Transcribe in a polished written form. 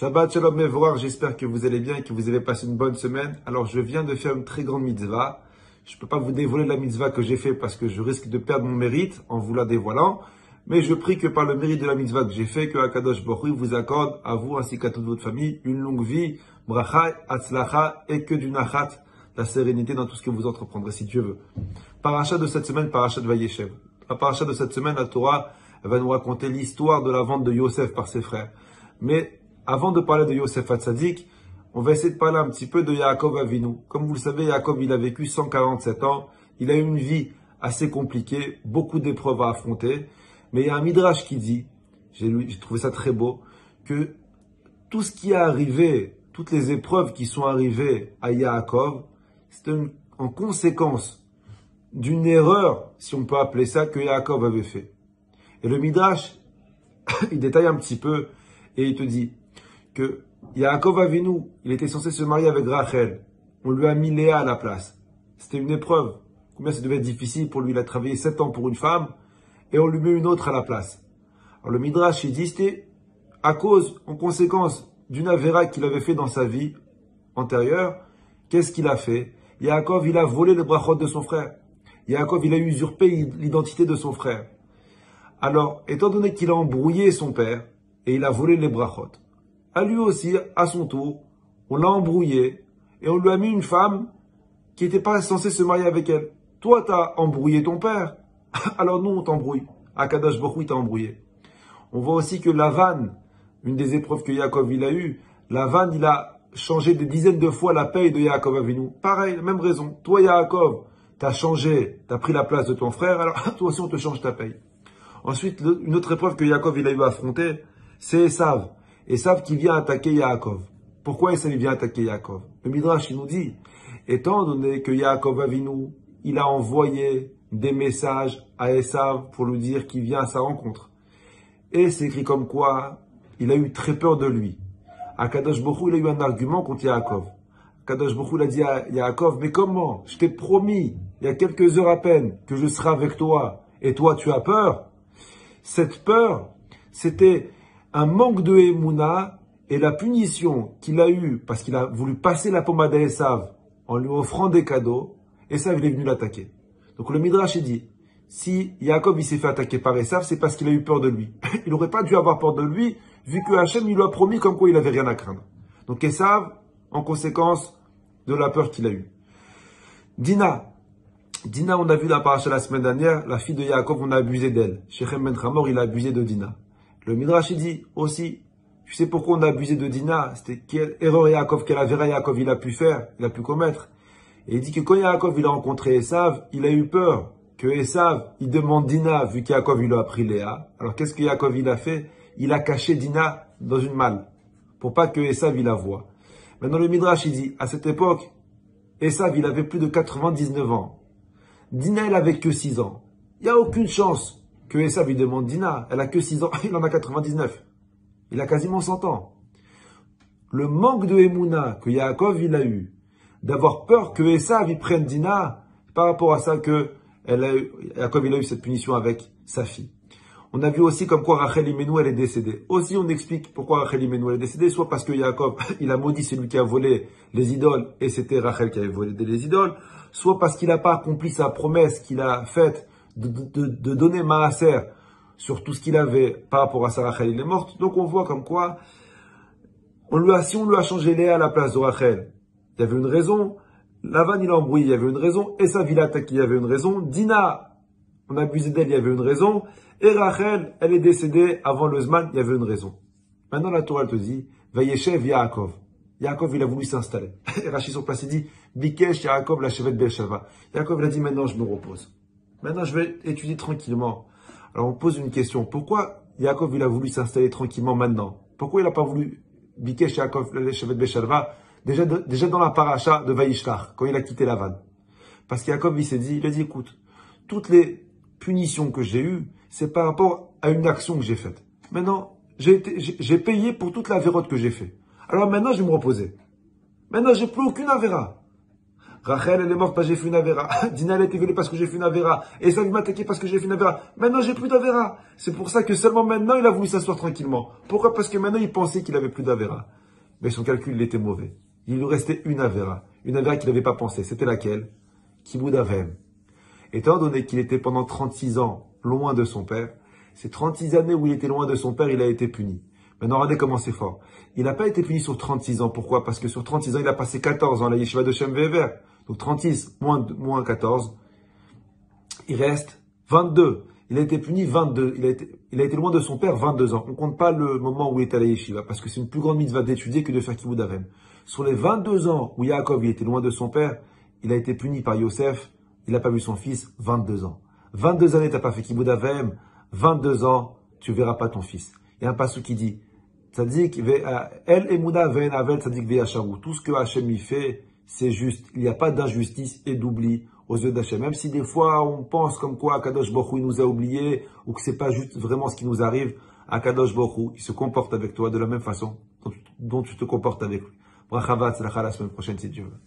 Shabbat Shalom Mevorach, j'espère que vous allez bien et que vous avez passé une bonne semaine. Alors je viens de faire une très grande mitzvah. Je ne peux pas vous dévoiler la mitzvah que j'ai fait parce que je risque de perdre mon mérite en vous la dévoilant. Mais je prie que par le mérite de la mitzvah que j'ai fait, que Akadosh Baruch Hu vous accorde à vous ainsi qu'à toute votre famille une longue vie, bracha, atzlacha et que du nachat, la sérénité dans tout ce que vous entreprendrez si Dieu veut. Paracha de cette semaine, paracha de Vayeshev. La paracha de cette semaine, la Torah va nous raconter l'histoire de la vente de Yosef par ses frères. Mais avant de parler de Yosef Hatzadik, on va essayer de parler un petit peu de Yaakov Avinu. Comme vous le savez, Yaakov, il a vécu 147 ans. Il a eu une vie assez compliquée, beaucoup d'épreuves à affronter. Mais il y a un midrash qui dit, j'ai trouvé ça très beau, que tout ce qui est arrivé, toutes les épreuves qui sont arrivées à Yaakov, c'était en conséquence d'une erreur, si on peut appeler ça, que Yaakov avait fait. Et le midrash, il détaille un petit peu et il te dit que Yaakov Avinu, il était censé se marier avec Rachel. On lui a mis Léa à la place. C'était une épreuve. Combien ça devait être difficile pour lui. Il a travaillé 7 ans pour une femme et on lui met une autre à la place. Alors le midrash, il dit, c'était à cause, en conséquence d'une avéra qu'il avait fait dans sa vie antérieure. Qu'est-ce qu'il a fait? Yaakov, il a volé le brachot de son frère. Yaakov, il a usurpé l'identité de son frère. Alors, étant donné qu'il a embrouillé son père et il a volé les brachot, à lui aussi, à son tour, on l'a embrouillé et on lui a mis une femme qui n'était pas censée se marier avec elle. Toi, tu as embrouillé ton père, alors nous, on t'embrouille. Akadosh Baruch Hu t'a embrouillé. On voit aussi que Lavan, une des épreuves que Yaakov il a eues, Lavan, il a changé des dizaines de fois la paye de Yaakov Avinu. Pareil, la même raison. Toi, Yaakov, tu as changé, tu as pris la place de ton frère, alors toi aussi, on te change ta paye. Ensuite, une autre épreuve que Yaakov il a eu à affronter, c'est Esav. Esav qui vient attaquer Yaakov. Pourquoi Esav vient attaquer Yaakov? Le Midrash il nous dit, étant donné que Yaakov Avinu, il a envoyé des messages à Esav pour lui dire qu'il vient à sa rencontre. Et c'est écrit comme quoi il a eu très peur de lui. Akadosh Baruch Hu, il a eu un argument contre Yaakov. Akadosh Baruch Hu, il a dit à Yaakov, mais comment? Je t'ai promis, il y a quelques heures à peine, que je serai avec toi. Et toi, tu as peur? Cette peur, c'était un manque de Emouna et la punition qu'il a eue parce qu'il a voulu passer la pommade à Esav en lui offrant des cadeaux. Esav, il est venu l'attaquer. Donc le Midrash dit, si Yaakov il s'est fait attaquer par Esav, c'est parce qu'il a eu peur de lui. Il n'aurait pas dû avoir peur de lui, vu que Hachem il lui a promis comme quoi il n'avait rien à craindre. Donc Esav, en conséquence de la peur qu'il a eue. Dina, on a vu la paracha la semaine dernière, la fille de Yaakov, on a abusé d'elle. Shechem ben Hamor, il a abusé de Dina. Le Midrash il dit aussi, tu sais pourquoi on a abusé de Dina? C'était quelle erreur Yaakov, quelle avéra Yaakov il a pu faire, il a pu commettre. Et il dit que quand Yaakov il a rencontré Esav, il a eu peur que Esav, il demande Dina, vu qu'Yaakov il a pris Léa. Alors qu'est-ce que Yaakov il a fait? Il a caché Dina dans une malle, pour pas que Esav il la voie. Maintenant le Midrash il dit, à cette époque, Esav il avait plus de 99 ans. Dina, elle avait que 6 ans. Il n'y a aucune chance que Esav lui demande Dina. Elle a que 6 ans. Il en a 99. Il a quasiment 100 ans. Le manque de Emouna que Yaakov il a eu, d'avoir peur que Esav il prenne Dina, par rapport à ça que Yaakov il a eu cette punition avec sa fille. On a vu aussi comme quoi Rachel Imenu elle est décédée. Aussi on explique pourquoi Rachel Imenu elle est décédée, soit parce que Yaakov il a maudit celui qui a volé les idoles et c'était Rachel qui avait volé les idoles, soit parce qu'il n'a pas accompli sa promesse qu'il a faite de donner Maaser sur tout ce qu'il avait par rapport à sa Rachel, il est morte. Donc on voit comme quoi, si on lui a changé Léa à la place de Rachel, il y avait une raison. Lavan il a embrouillé, il y avait une raison. Esav il a attaqué, il y avait une raison. Dina, on a abusé d'elle, il y avait une raison. Et Rachel, elle est décédée avant le Zman, il y avait une raison. Maintenant la Torah elle te dit, Vayeshev Yaakov. Yaakov, il a voulu s'installer. Et Rachid sur place, il dit, Bikesh Yaakov la chevet Beersheva. Yaakov, il a dit, maintenant, je me repose. Maintenant, je vais étudier tranquillement. Alors, on pose une question. Pourquoi Yaakov, il a voulu s'installer tranquillement maintenant? Pourquoi il n'a pas voulu Bikesh Yaakov la chevet Beersheva déjà dans la paracha de Vayishlach, quand il a quitté Lavan? Parce qu'Yaakov, il a dit, écoute, toutes les punitions que j'ai eues, c'est par rapport à une action que j'ai faite. Maintenant, j'ai payé pour toute la vérote que j'ai fait. Alors maintenant, je vais me reposer. Maintenant, j'ai plus aucune avéra. Rachel, elle est morte parce que j'ai fait une avéra. Dina, elle a été violée parce que j'ai fait une avéra. Et ça m'a attaqué parce que j'ai fait une avéra. Maintenant, j'ai plus d'avéra. C'est pour ça que seulement maintenant, il a voulu s'asseoir tranquillement. Pourquoi? Parce que maintenant, il pensait qu'il avait plus d'avéra. Mais son calcul, il était mauvais. Il lui restait une avéra. Une avéra qu'il n'avait pas pensé. C'était laquelle? Kibboud Avem. Étant donné qu'il était pendant 36 ans loin de son père, ces 36 années où il était loin de son père, il a été puni. Maintenant, regardez comment c'est fort. Il n'a pas été puni sur 36 ans. Pourquoi? Parce que sur 36 ans, il a passé 14 ans à la yeshiva de Shem Ve'ever. Donc 36 moins 14, il reste 22. Il a été puni 22. Il a été loin de son père 22 ans. On ne compte pas le moment où il est à la yeshiva, parce que c'est une plus grande mitzvah d'étudier que de faire Kibboud Avem. Sur les 22 ans où Yaakov il était loin de son père, il a été puni par Yosef. Il n'a pas vu son fils 22 ans. 22 années, tu n'as pas fait Kibboud Avem. 22 ans, tu ne verras pas ton fils. Il y a un passage qui dit, Tzadik, El Emuna Ven Avel Tzadik Ve'yasharu. Tout ce que Hachem y fait, c'est juste. Il n'y a pas d'injustice et d'oubli aux yeux d'Hachem. Même si des fois, on pense comme quoi Akadosh Baruch Hu, il nous a oubliés, ou que c'est pas juste vraiment ce qui nous arrive, Akadosh Baruch Hu, il se comporte avec toi de la même façon dont tu te comportes avec lui. Brachavat, la semaine prochaine, si Dieu veut.